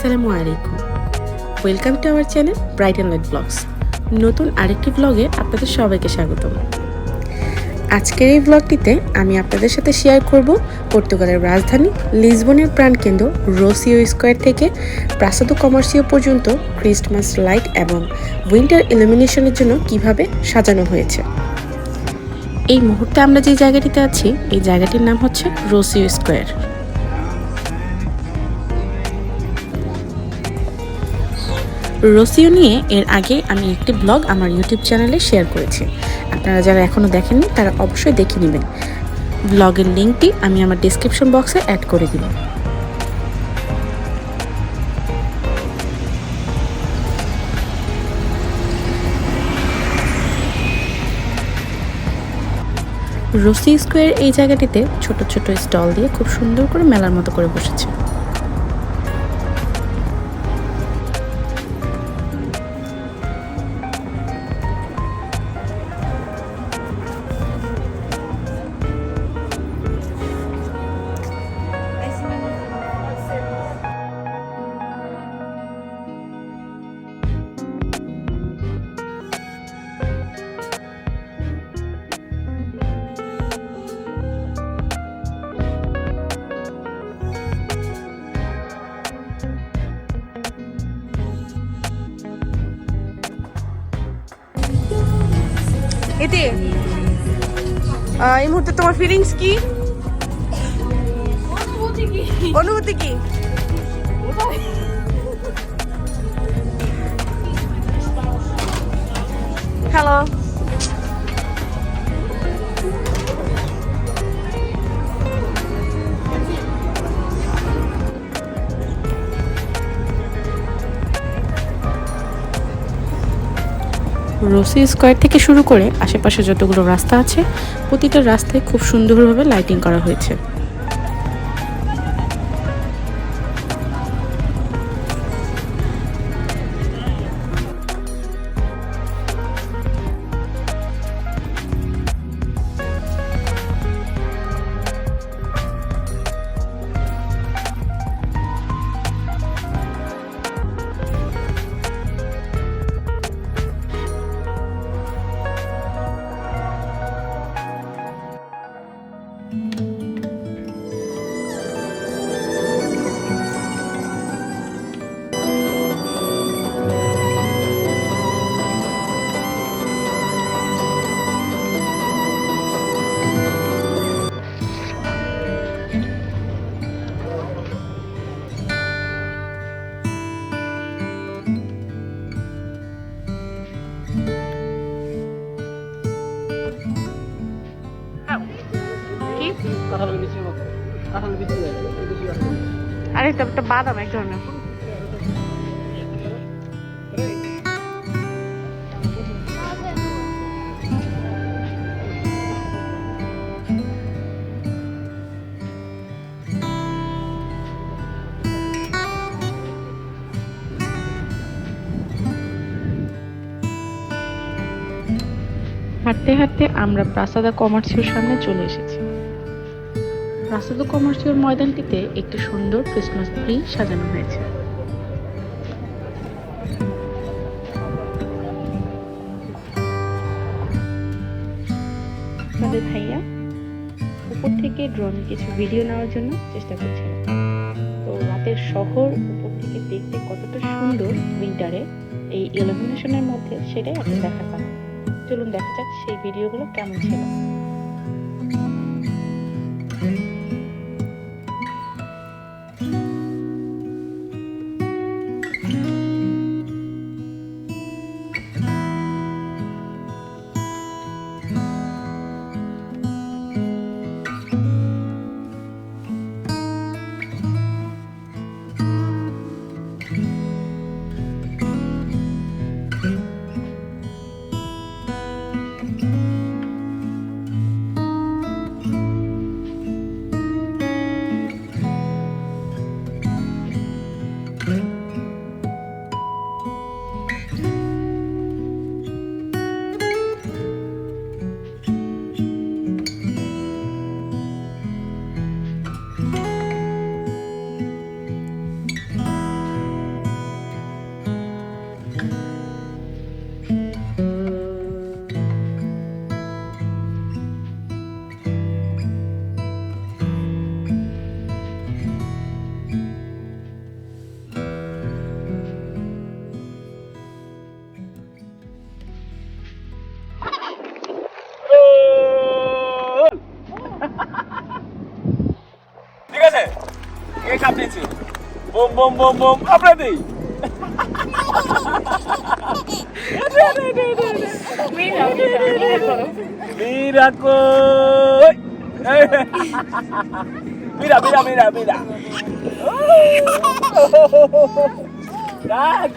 আসসালামু আলাইকুম। Welcome to our channel bright and light blogs. নতুন আরেকটি ব্লগে আপনাদের সবাইকে স্বাগতম। আজকের এই ব্লগটিতে আমি আপনাদের সাথে শেয়ার করব পর্তুগালের রাজধানী লিসবনের প্রাণকেন্দ্র রোসিও স্কোয়ার থেকে প্রাসাদো কমার্সিও পর্যন্ত ক্রিসমাস লাইট এবং উইন্টার ইলুমিনেশনের জন্য কিভাবে সাজানো হয়েছে। এই মুহূর্তে আমরা যে জায়গাটিতে আছি এই জায়গাটির নাম হচ্ছে রোসিও স্কোয়ার। রোসিও নিয়ে এর আগে আমি একটি ব্লগ আমার ইউটিউব চ্যানেলে শেয়ার করেছি। আপনারা যারা এখনও দেখেননি তারা অবশ্যই দেখে নেবেন। ব্লগের লিঙ্কটি আমি আমার ডেসক্রিপশন বক্সে অ্যাড করে দিব। রোসিও স্কোয়ার এই জায়গাটিতে ছোট ছোট স্টল দিয়ে খুব সুন্দর করে মেলার মতো করে বসেছে। এতে এই মুহূর্তে তোমার ফিলিংস কি? অনুভূতি কি? হ্যালো, রোসিও স্কোয়ার থেকে শুরু করে আশেপাশে যতগুলো রাস্তা আছে প্রতিটা রাস্তায় খুব সুন্দরভাবে লাইটিং করা হয়েছে। আরে এটা একটা বাদাম এক ধরনের। হাঁটতে হাঁটতে আমরা প্রাসাদো কমার্সিওর সামনে চলে এসেছি। প্রাসাদো কমার্সিওর ময়দানটিতে একটি সুন্দর ক্রিসমাস ট্রি সাজানো হয়েছে। আমাদের ভাইয়া উপর থেকে ড্রোনে কিছু ভিডিও নেওয়ার জন্য চেষ্টা করছিল। তো রাতের শহর উপর থেকে দেখতে কতটা সুন্দর উইন্টারে এই ইলুমিনেশনের মধ্যে সেটাই আপনি দেখা পান। চলুন দেখা যাক সেই ভিডিওগুলো কেমন ছিল। কে কাঁপিয়েছে? বোম বোম বোম বোম আপনাদেরই। মীরা কই? মীরা মীরা মীরা মীরা। ডাক।